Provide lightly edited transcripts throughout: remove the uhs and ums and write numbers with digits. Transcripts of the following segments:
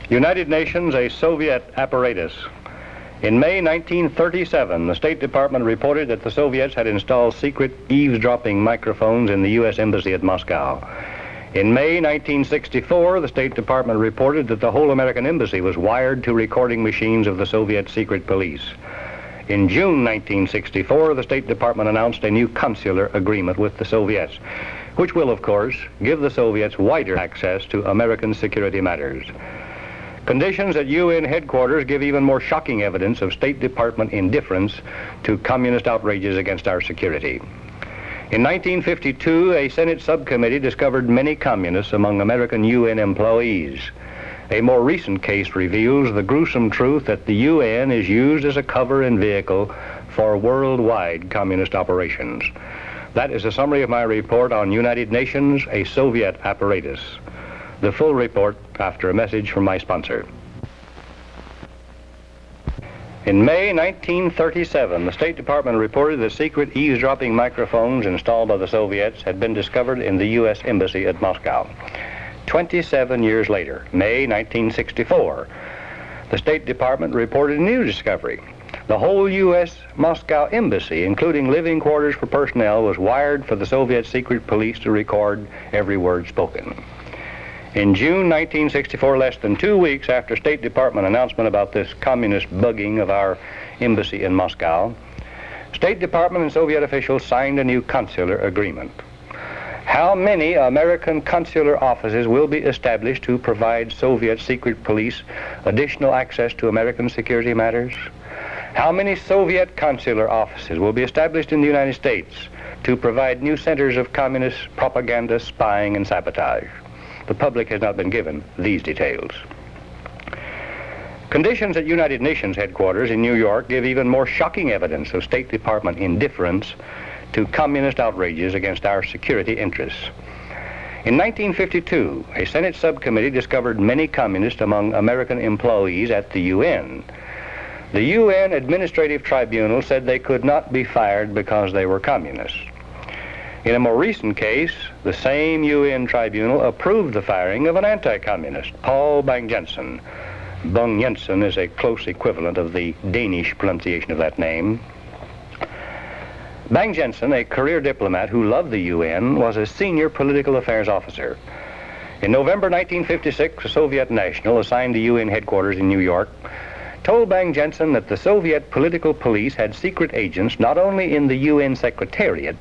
United Nations, a Soviet apparatus. In May 1937, the State Department reported that the Soviets had installed secret eavesdropping microphones in the U.S. Embassy at Moscow. In May 1964, the State Department reported that the whole American embassy was wired to recording machines of the Soviet secret police. In June 1964, the State Department announced a new consular agreement with the Soviets, which will, of course, give the Soviets wider access to American security matters. Conditions at UN headquarters give even more shocking evidence of State Department indifference to communist outrages against our security. In 1952, a Senate subcommittee discovered many communists among American UN employees. A more recent case reveals the gruesome truth that the UN is used as a cover and vehicle for worldwide communist operations. That is a summary of my report on United Nations, a Soviet apparatus. The full report after a message from my sponsor. In May 1937, the State Department reported that secret eavesdropping microphones installed by the Soviets had been discovered in the U.S. Embassy at Moscow. 27 years later, May 1964, the State Department reported a new discovery. The whole U.S. Moscow Embassy, including living quarters for personnel, was wired for the Soviet secret police to record every word spoken. In June 1964, less than 2 weeks after State Department announcement about this communist bugging of our embassy in Moscow, State Department and Soviet officials signed a new consular agreement. How many American consular offices will be established to provide Soviet secret police additional access to American security matters? How many Soviet consular offices will be established in the United States to provide new centers of communist propaganda, spying, and sabotage? The public has not been given these details. Conditions at United Nations headquarters in New York give even more shocking evidence of State Department indifference to communist outrages against our security interests. In 1952, a Senate subcommittee discovered many communists among American employees at the UN. The UN Administrative Tribunal said they could not be fired because they were communists. In a more recent case, the same UN tribunal approved the firing of an anti-communist, Paul Bang-Jensen. Bang-Jensen is a close equivalent of the Danish pronunciation of that name. Bang-Jensen, a career diplomat who loved the UN, was a senior political affairs officer. In November 1956, a Soviet national assigned to UN headquarters in New York told Bang-Jensen that the Soviet political police had secret agents not only in the UN Secretariat,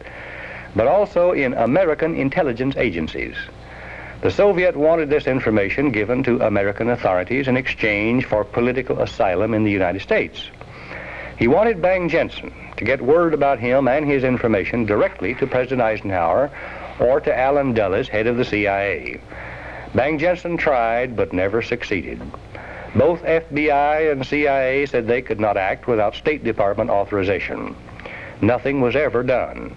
but also in American intelligence agencies. The Soviet wanted this information given to American authorities in exchange for political asylum in the United States. He wanted Bang-Jensen to get word about him and his information directly to President Eisenhower or to Allen Dulles, head of the CIA. Bang-Jensen tried but never succeeded. Both FBI and CIA said they could not act without State Department authorization. Nothing was ever done.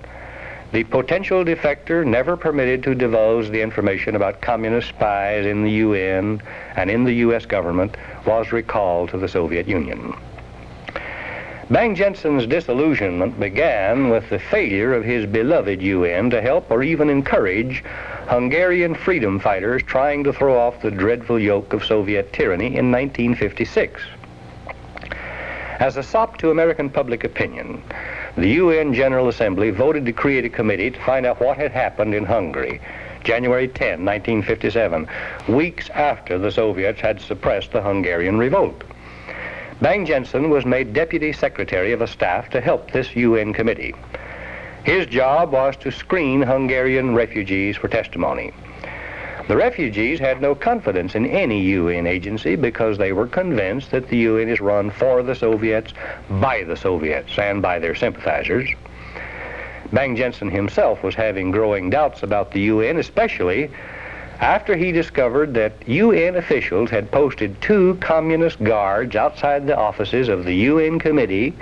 The potential defector, never permitted to divulge the information about communist spies in the UN and in the U.S. government, was recalled to the Soviet Union. Bang-Jensen's disillusionment began with the failure of his beloved UN to help or even encourage Hungarian freedom fighters trying to throw off the dreadful yoke of Soviet tyranny in 1956. As a sop to American public opinion, the UN General Assembly voted to create a committee to find out what had happened in Hungary, January 10, 1957, weeks after the Soviets had suppressed the Hungarian revolt. Bang-Jensen was made Deputy Secretary of a staff to help this UN committee. His job was to screen Hungarian refugees for testimony. The refugees had no confidence in any UN agency because they were convinced that the UN is run for the Soviets, by the Soviets, and by their sympathizers. Bang-Jensen himself was having growing doubts about the UN, especially after he discovered that UN officials had posted 2 communist guards outside the offices of the UN committee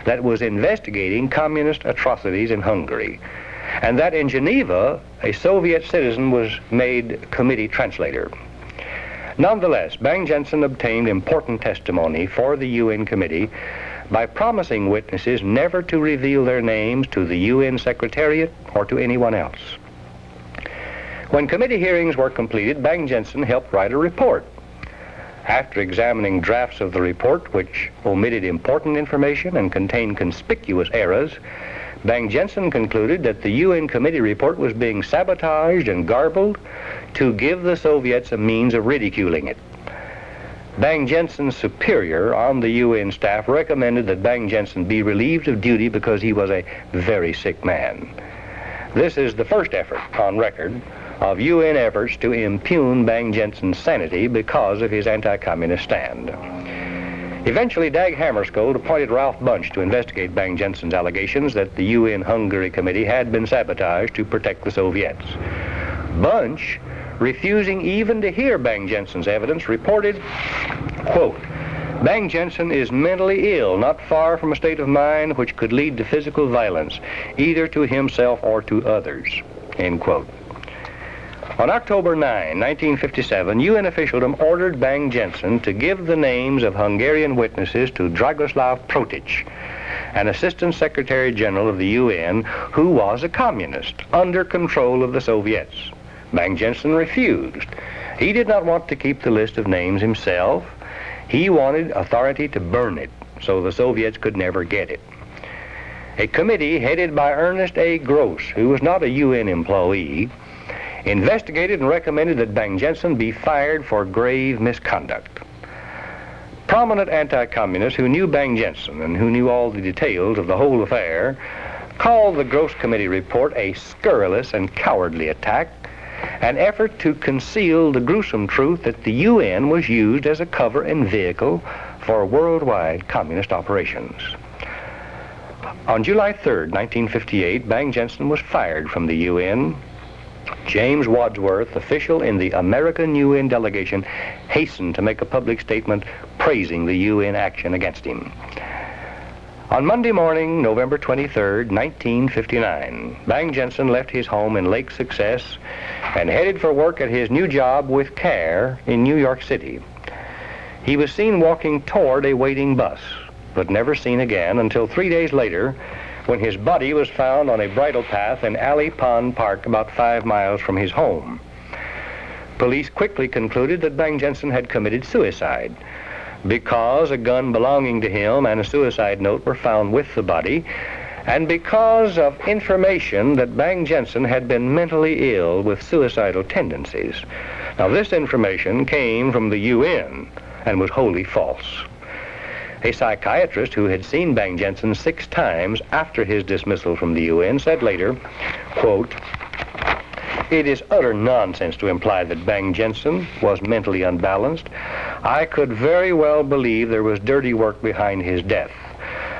that was investigating communist atrocities in Hungary, and that in Geneva, a Soviet citizen was made committee translator. Nonetheless, Bang-Jensen obtained important testimony for the UN committee by promising witnesses never to reveal their names to the UN Secretariat or to anyone else. When committee hearings were completed, Bang-Jensen helped write a report. After examining drafts of the report which omitted important information and contained conspicuous errors, Bang-Jensen concluded that the UN committee report was being sabotaged and garbled to give the Soviets a means of ridiculing it. Bang-Jensen's superior on the UN staff recommended that Bang-Jensen be relieved of duty because he was a very sick man. This is the first effort on record of UN efforts to impugn Bang-Jensen's sanity because of his anti-communist stand. Eventually, Dag Hammarskjöld appointed Ralph Bunche to investigate Bang-Jensen's allegations that the UN Hungary Committee had been sabotaged to protect the Soviets. Bunche, refusing even to hear Bang-Jensen's evidence, reported, quote, "Bang-Jensen is mentally ill, not far from a state of mind which could lead to physical violence, either to himself or to others," end quote. On October 9, 1957, UN officialdom ordered Bang-Jensen to give the names of Hungarian witnesses to Dragoslav Protic, an Assistant Secretary General of the UN who was a communist under control of the Soviets. Bang-Jensen refused. He did not want to keep the list of names himself. He wanted authority to burn it so the Soviets could never get it. A committee headed by Ernest A. Gross, who was not a UN employee, investigated and recommended that Bang-Jensen be fired for grave misconduct. Prominent anti-communists who knew Bang-Jensen and who knew all the details of the whole affair called the Gross Committee report a scurrilous and cowardly attack, an effort to conceal the gruesome truth that the UN was used as a cover and vehicle for worldwide communist operations. On July 3, 1958, Bang-Jensen was fired from the UN. James Wadsworth, official in the American UN delegation, hastened to make a public statement praising the UN action against him. On Monday morning, November 23, 1959, Bang-Jensen left his home in Lake Success and headed for work at his new job with CARE in New York City. He was seen walking toward a waiting bus, but never seen again until 3 days later, when his body was found on a bridle path in Alley Pond Park about 5 miles from his home. Police quickly concluded that Bang-Jensen had committed suicide because a gun belonging to him and a suicide note were found with the body, and because of information that Bang-Jensen had been mentally ill with suicidal tendencies. Now, this information came from the UN and was wholly false. A psychiatrist who had seen Bang-Jensen 6 times after his dismissal from the UN said later, quote, "It is utter nonsense to imply that Bang-Jensen was mentally unbalanced. I could very well believe there was dirty work behind his death.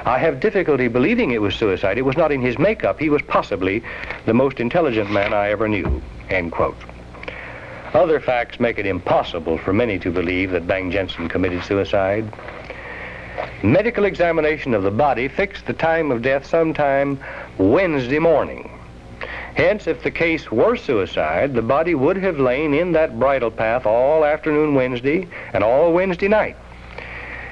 I have difficulty believing it was suicide. It was not in his makeup. He was possibly the most intelligent man I ever knew," end quote. Other facts make it impossible for many to believe that Bang-Jensen committed suicide. Medical examination of the body fixed the time of death sometime Wednesday morning. Hence, if the case were suicide, the body would have lain in that bridle path all afternoon Wednesday and all Wednesday night.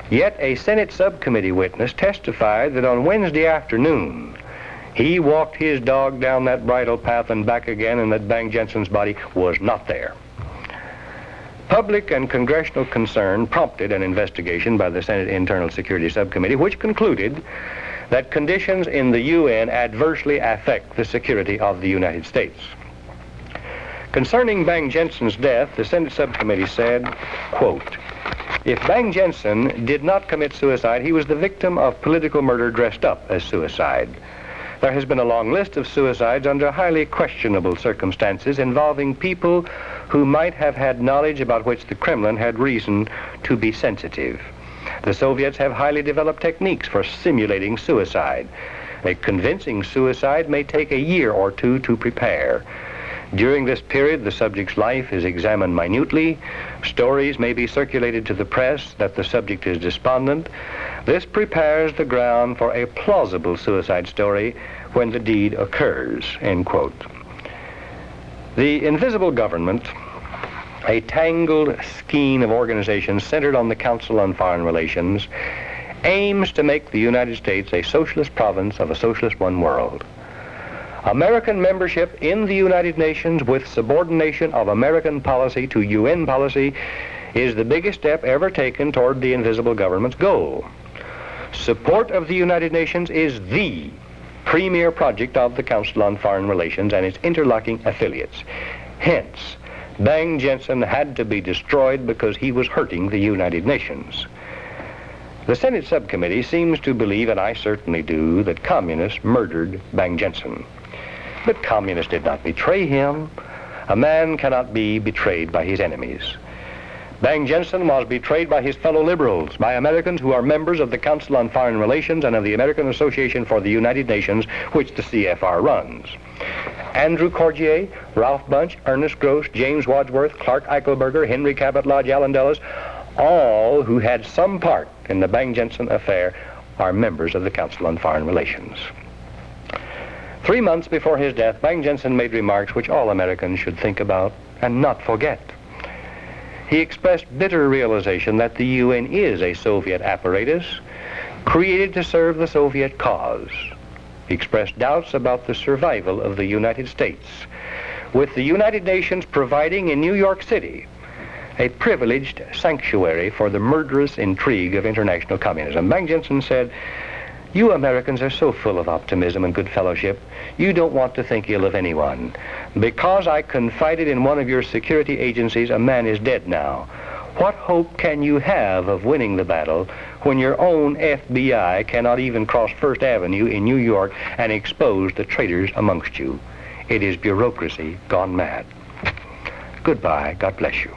Yet a Senate subcommittee witness testified that on Wednesday afternoon, he walked his dog down that bridle path and back again, and that Bang-Jensen's body was not there. Public and congressional concern prompted an investigation by the Senate Internal Security Subcommittee, which concluded that conditions in the UN adversely affect the security of the United States. Concerning Bang-Jensen's death, the Senate Subcommittee said, quote, "If Bang-Jensen did not commit suicide, he was the victim of political murder dressed up as suicide. There has been a long list of suicides under highly questionable circumstances involving people who might have had knowledge about which the Kremlin had reason to be sensitive. The Soviets have highly developed techniques for simulating suicide. A convincing suicide may take a year or 2 to prepare. During this period, the subject's life is examined minutely. Stories may be circulated to the press that the subject is despondent. This prepares the ground for a plausible suicide story when the deed occurs," end quote. The invisible government, a tangled skein of organizations centered on the Council on Foreign Relations, aims to make the United States a socialist province of a socialist one world. American membership in the United Nations with subordination of American policy to UN policy is the biggest step ever taken toward the invisible government's goal. Support of the United Nations is the premier project of the Council on Foreign Relations and its interlocking affiliates. Hence, Bang Jensen had to be destroyed because he was hurting the United Nations. The Senate subcommittee seems to believe, and I certainly do, that communists murdered Bang Jensen. But communists did not betray him. A man cannot be betrayed by his enemies. Bang Jensen was betrayed by his fellow liberals, by Americans who are members of the Council on Foreign Relations and of the American Association for the United Nations, which the CFR runs. Andrew Cordier, Ralph Bunche, Ernest Gross, James Wadsworth, Clark Eichelberger, Henry Cabot Lodge, Allen Dulles, all who had some part in the Bang Jensen affair are members of the Council on Foreign Relations. 3 months before his death, Bang Jensen made remarks which all Americans should think about and not forget. He expressed bitter realization that the UN is a Soviet apparatus created to serve the Soviet cause. He expressed doubts about the survival of the United States, with the United Nations providing in New York City a privileged sanctuary for the murderous intrigue of international communism. Bang Jensen said, "You Americans are so full of optimism and good fellowship, you don't want to think ill of anyone. Because I confided in one of your security agencies, a man is dead now. What hope can you have of winning the battle when your own FBI cannot even cross First Avenue in New York and expose the traitors amongst you? It is bureaucracy gone mad." Goodbye. God bless you.